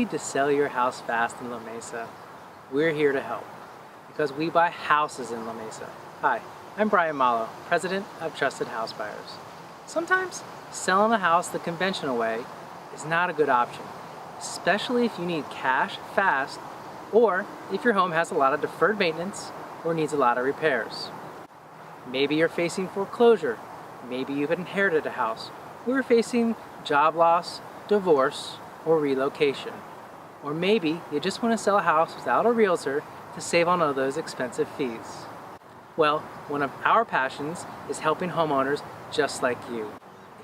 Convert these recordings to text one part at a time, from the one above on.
need to sell your house fast in La Mesa, we're here to help because we buy houses in La Mesa. Hi, I'm Brian Malo, President of Trusted House Buyers. Sometimes selling a house the conventional way is not a good option, especially if you need cash fast or if your home has a lot of deferred maintenance or needs a lot of repairs. Maybe you're facing foreclosure, maybe you've inherited a house, or you're facing job loss, divorce, or relocation. Or maybe you just want to sell a house without a realtor to save on all those expensive fees. Well, one of our passions is helping homeowners just like you.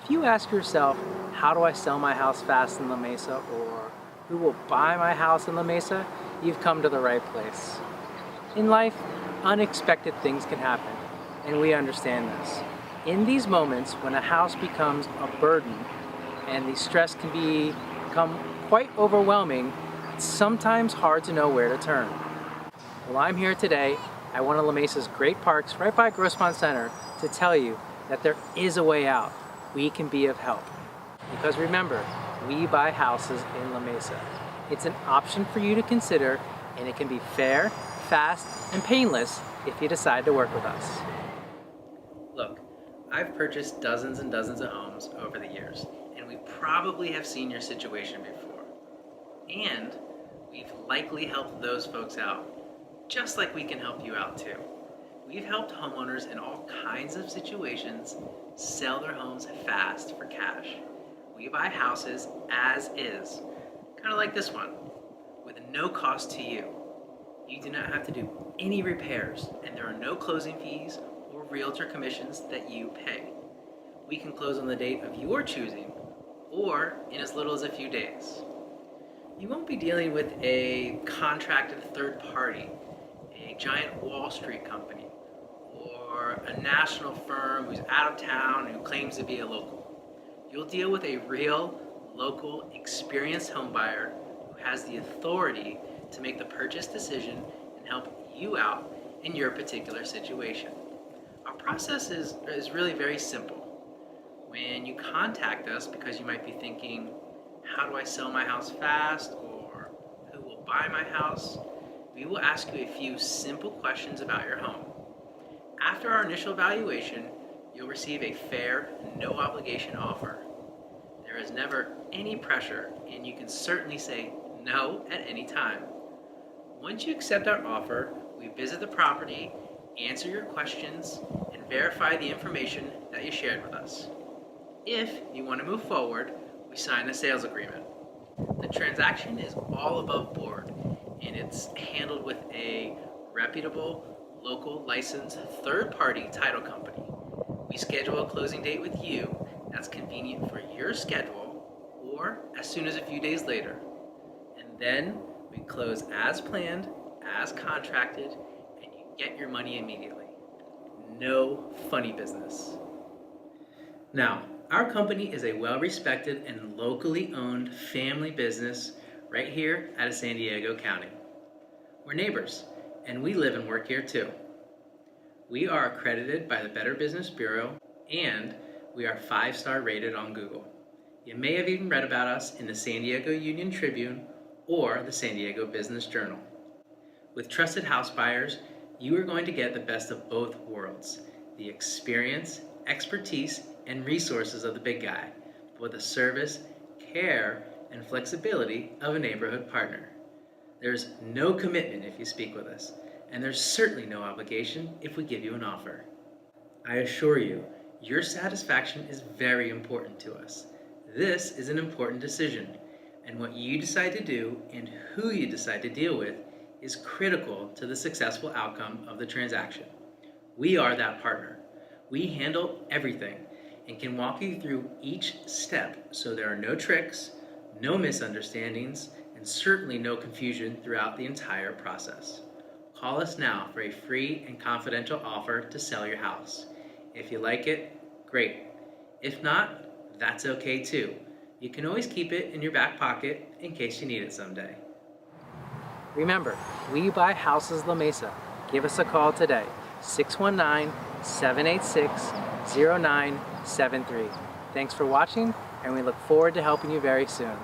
If you ask yourself, how do I sell my house fast in La Mesa, or who will buy my house in La Mesa, you've come to the right place. In life, unexpected things can happen, and we understand this. In these moments when a house becomes a burden and the stress can become quite overwhelming, it's sometimes hard to know where to turn. Well, I'm here today at one of La Mesa's great parks right by Grossmont Center to tell you that there is a way out. We can be of help. Because remember, we buy houses in La Mesa. It's an option for you to consider, and it can be fair, fast, and painless if you decide to work with us. Look, I've purchased dozens and dozens of homes over the years, and we probably have seen your situation before. And we've likely helped those folks out, just like we can help you out too. We've helped homeowners in all kinds of situations sell their homes fast for cash. We buy houses as is, kind of like this one, with no cost to you. You do not have to do any repairs, and there are no closing fees or realtor commissions that you pay. We can close on the date of your choosing, or in as little as a few days. You won't be dealing with a contracted third party, a giant Wall Street company, or a national firm who's out of town who claims to be a local. You'll deal with a real, local, experienced homebuyer who has the authority to make the purchase decision and help you out in your particular situation. Our process is really very simple. When you contact us because you might be thinking, how do I sell my house fast, or who will buy my house, we will ask you a few simple questions about your home. After our initial evaluation, you'll receive a fair, no obligation offer. There is never any pressure, and you can certainly say no at any time. Once you accept our offer, we visit the property, answer your questions, and verify the information that you shared with us. If you want to move forward, we sign a sales agreement. The transaction is all above board, and it's handled with a reputable, local licensed third-party title company. We schedule a closing date with you that's convenient for your schedule, or as soon as a few days later. And then we close as planned, as contracted, and you get your money immediately. No funny business. Now, our company is a well-respected and locally owned family business right here out of San Diego County. We're neighbors, and we live and work here too. We are accredited by the Better Business Bureau, and we are 5-star rated on Google. You may have even read about us in the San Diego Union Tribune or the San Diego Business Journal. With Trusted House Buyers, you are going to get the best of both worlds, the experience, expertise, and resources of the big guy, but with the service, care, and flexibility of a neighborhood partner. There's no commitment if you speak with us, and there's certainly no obligation if we give you an offer. I assure you, your satisfaction is very important to us. This is an important decision, and what you decide to do and who you decide to deal with is critical to the successful outcome of the transaction. We are that partner. We handle everything and can walk you through each step so there are no tricks, no misunderstandings, and certainly no confusion throughout the entire process. Call us now for a free and confidential offer to sell your house. If you like it, great. If not, that's okay too. You can always keep it in your back pocket in case you need it someday. Remember, we buy houses La Mesa. Give us a call today, 619-786-0973. Thanks for watching, and we look forward to helping you very soon.